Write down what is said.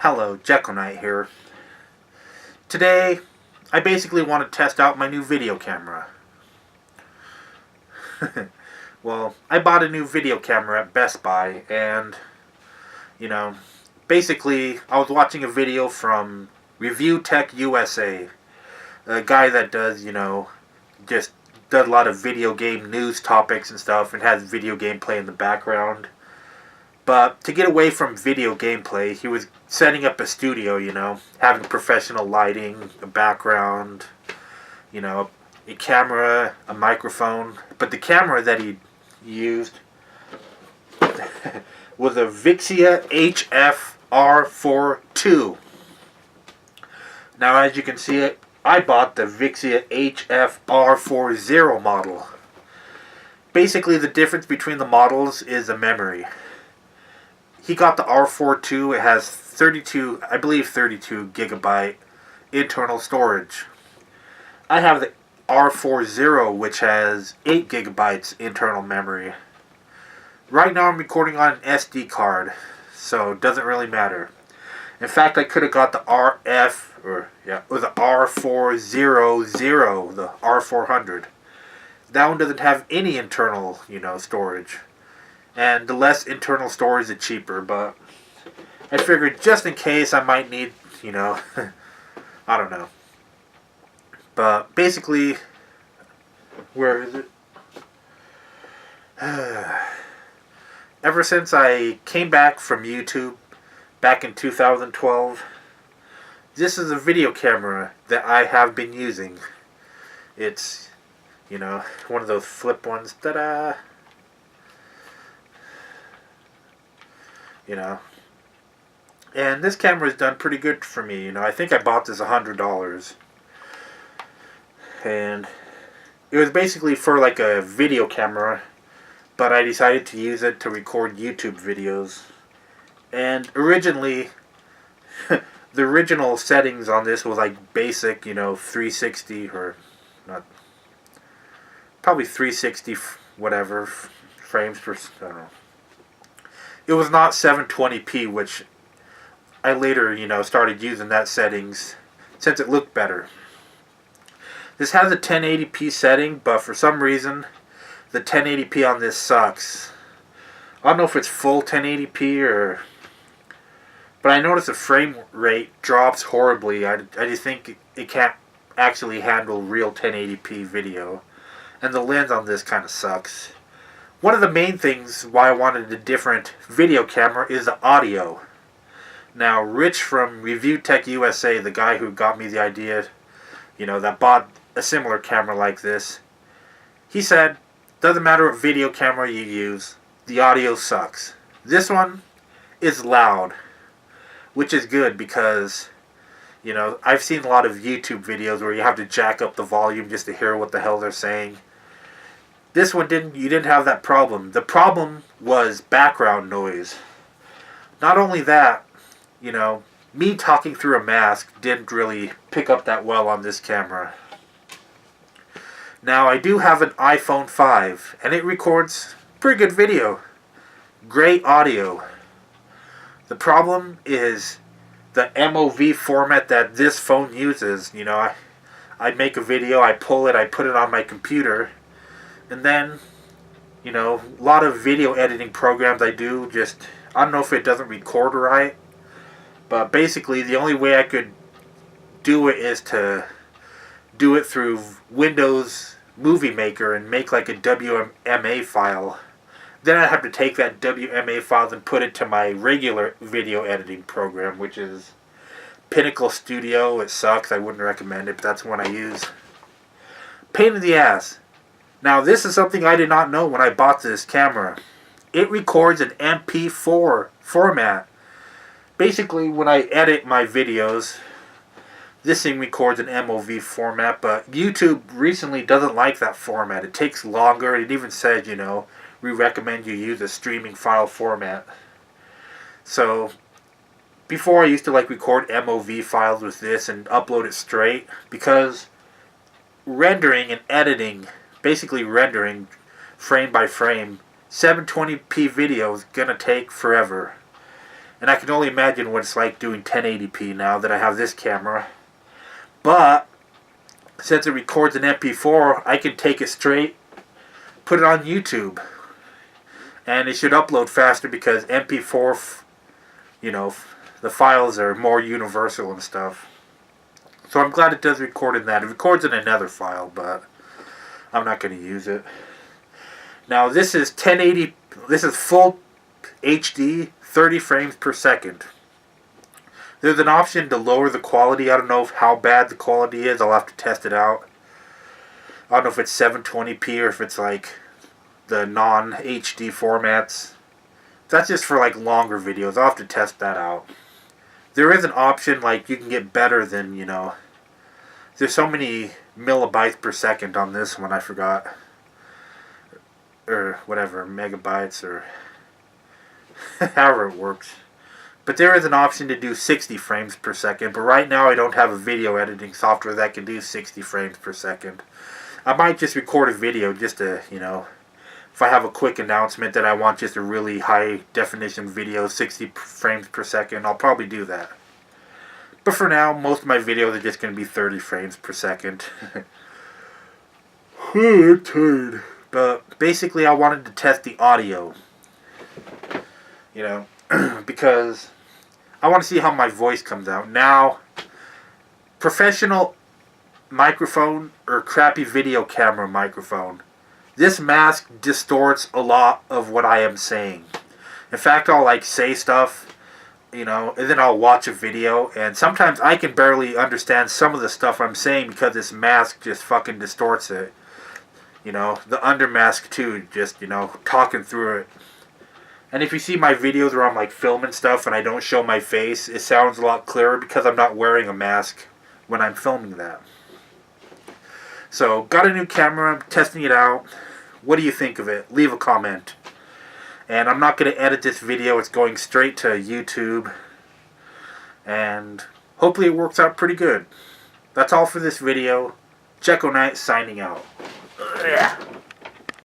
Hello, Jekyll Knight here. Today, I basically want to test out my new video camera. Well, I bought a new video camera at Best Buy, and, basically, I was watching a video from Review Tech USA, a guy that does, just does a lot of video game news topics and stuff, and has video gameplay in the background. But to get away from video gameplay, he was setting up a studio, having professional lighting, a background, a camera, a microphone. But the camera that he used was a Vixia HF R40. Now, as you can see, I bought the Vixia HF R40 model. Basically, the difference between the models is the memory. He got the R42. It has 32 gigabyte internal storage. I have the R40, which has 8 gigabytes internal memory. Right now I'm recording on an SD card, so it doesn't really matter. In fact, I could have got the the R400, the R400. That one doesn't have any internal, storage. And the less internal storage, the cheaper, but I figured just in case I might need, I don't know. But basically, where is it? Ever since I came back from YouTube back in 2012, this is a video camera that I have been using. It's, one of those flip ones. Ta-da! And this camera has done pretty good for me. I think I bought this $100. And it was basically for like a video camera, but I decided to use it to record YouTube videos. And originally, the original settings on this was like basic, 360 or not, probably 360 whatever frames per, I don't know. It was not 720p, which I later, started using that settings since it looked better. This has a 1080p setting, but for some reason, the 1080p on this sucks. I don't know if it's full 1080p or... But I noticed the frame rate drops horribly. I just think it can't actually handle real 1080p video. And the lens on this kind of sucks. One of the main things why I wanted a different video camera is the audio. Now, Rich from Review Tech USA, the guy who got me the idea, that bought a similar camera like this, he said, doesn't matter what video camera you use, the audio sucks. This one is loud, which is good because, I've seen a lot of YouTube videos where you have to jack up the volume just to hear what the hell they're saying. This one you didn't have that problem. The problem was background noise. Not only that, me talking through a mask didn't really pick up that well on this camera. Now, I do have an iPhone 5, and it records pretty good video. Great audio. The problem is the MOV format that this phone uses. I make a video, I pull it, I put it on my computer, and then, a lot of video editing programs I do I don't know if it doesn't record right, but basically the only way I could do it is to do it through Windows Movie Maker and make like a WMA file. Then I'd have to take that WMA file and put it to my regular video editing program, which is Pinnacle Studio. It sucks, I wouldn't recommend it, but that's one I use. Pain in the ass. Now, this is something I did not know when I bought this camera. It records an MP4 format. Basically, when I edit my videos, this thing records an MOV format, but YouTube recently doesn't like that format. It takes longer. It even says, we recommend you use a streaming file format. So, before I used to record MOV files with this and upload it straight, because rendering and editing, basically rendering frame by frame, 720p video is going to take forever. And I can only imagine what it's like doing 1080p now that I have this camera. But since it records an MP4, I can take it straight, put it on YouTube. And it should upload faster because MP4, you know, the files are more universal and stuff. So I'm glad it does record in that. It records in another file, but I'm not going to use it. Now this is 1080, this is full HD, 30 frames per second. There's an option to lower the quality. I don't know how bad the quality is. I'll have to test it out. I don't know if it's 720p or if it's like the non-HD formats. That's just for like longer videos. I'll have to test that out. There is an option like you can get better than, you know, there's so many millibytes per second on this one, I forgot. Or whatever, megabytes or however it works. But there is an option to do 60 frames per second. But right now I don't have a video editing software that can do 60 frames per second. I might just record a video just to, you know, if I have a quick announcement that I want just a really high definition video, 60 frames per second, I'll probably do that. But for now, most of my videos are just going to be 30 frames per second. I'm tired. But basically I wanted to test the audio. You know, because I want to see how my voice comes out. Now, professional microphone or crappy video camera microphone, this mask distorts a lot of what I am saying. In fact, I'll like say stuff, you know, and then I'll watch a video, and sometimes I can barely understand some of the stuff I'm saying because this mask just fucking distorts it. You know, the under mask too, just, you know, talking through it. And if you see my videos where I'm like filming stuff and I don't show my face, it sounds a lot clearer because I'm not wearing a mask when I'm filming that. So, got a new camera, I'm testing it out. What do you think of it? Leave a comment. And I'm not going to edit this video, it's going straight to YouTube. And hopefully it works out pretty good. That's all for this video. Checo Knight signing out. Ugh.